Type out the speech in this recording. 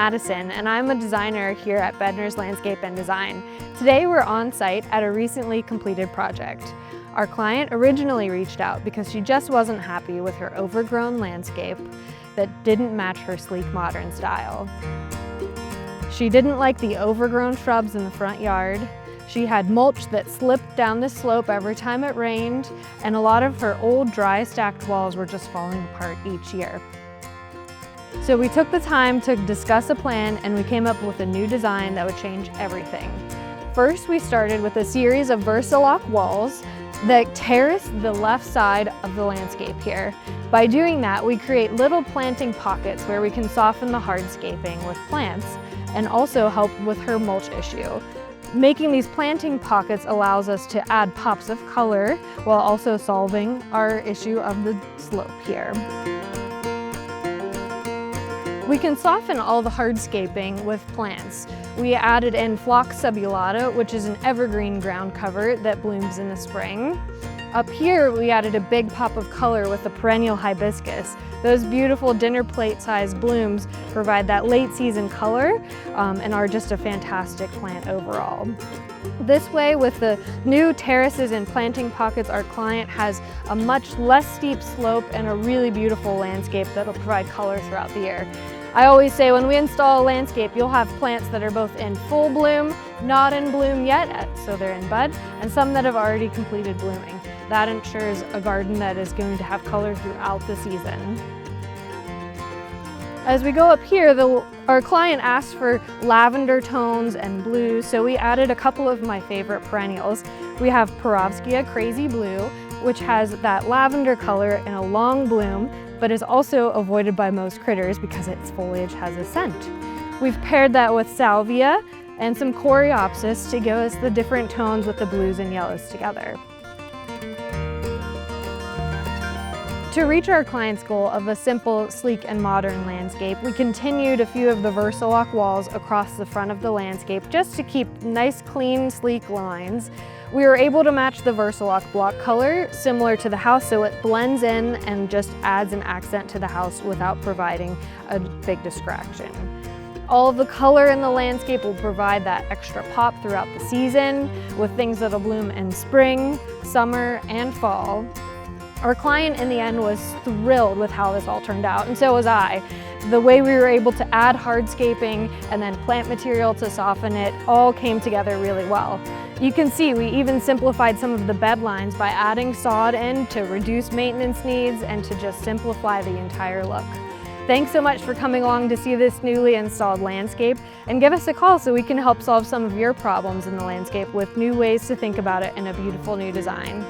Madison, and I'm a designer here at Bedner's Landscape and Design. Today we're on site at a recently completed project. Our client originally reached out because she just wasn't happy with her overgrown landscape that didn't match her sleek modern style. She didn't like the overgrown shrubs in the front yard. She had mulch that slipped down the slope every time it rained, and a lot of her old dry stacked walls were just falling apart each year. So we took the time to discuss a plan, and we came up with a new design that would change everything. First, we started with a series of Versa-Lok walls that terrace the left side of the landscape here. By doing that, we create little planting pockets where we can soften the hardscaping with plants and also help with her mulch issue. Making these planting pockets allows us to add pops of color while also solving our issue of the slope here. We can soften all the hardscaping with plants. We added in phlox subulata, which is an evergreen ground cover that blooms in the spring. Up here, we added a big pop of color with the perennial hibiscus. Those beautiful dinner plate sized blooms provide that late season color and are just a fantastic plant overall. This way, with the new terraces and planting pockets, our client has a much less steep slope and a really beautiful landscape that'll provide color throughout the year. I always say when we install a landscape, you'll have plants that are both in full bloom, not in bloom yet, so they're in bud, and some that have already completed blooming. That ensures a garden that is going to have color throughout the season. As we go up here, our client asked for lavender tones and blues, so we added a couple of my favorite perennials. We have perovskia Crazy Blue, which has that lavender color in a long bloom, but is also avoided by most critters because its foliage has a scent. We've paired that with salvia and some coreopsis to give us the different tones with the blues and yellows together. To reach our client's goal of a simple, sleek, and modern landscape, we continued a few of the Versa-Lok walls across the front of the landscape just to keep nice, clean, sleek lines. We were able to match the Versa-Lok block color similar to the house, so it blends in and just adds an accent to the house without providing a big distraction. All of the color in the landscape will provide that extra pop throughout the season with things that'll bloom in spring, summer, and fall. Our client in the end was thrilled with how this all turned out, and so was I. The way we were able to add hardscaping and then plant material to soften it all came together really well. You can see we even simplified some of the bed lines by adding sod in to reduce maintenance needs and to just simplify the entire look. Thanks so much for coming along to see this newly installed landscape, and give us a call so we can help solve some of your problems in the landscape with new ways to think about it in a beautiful new design.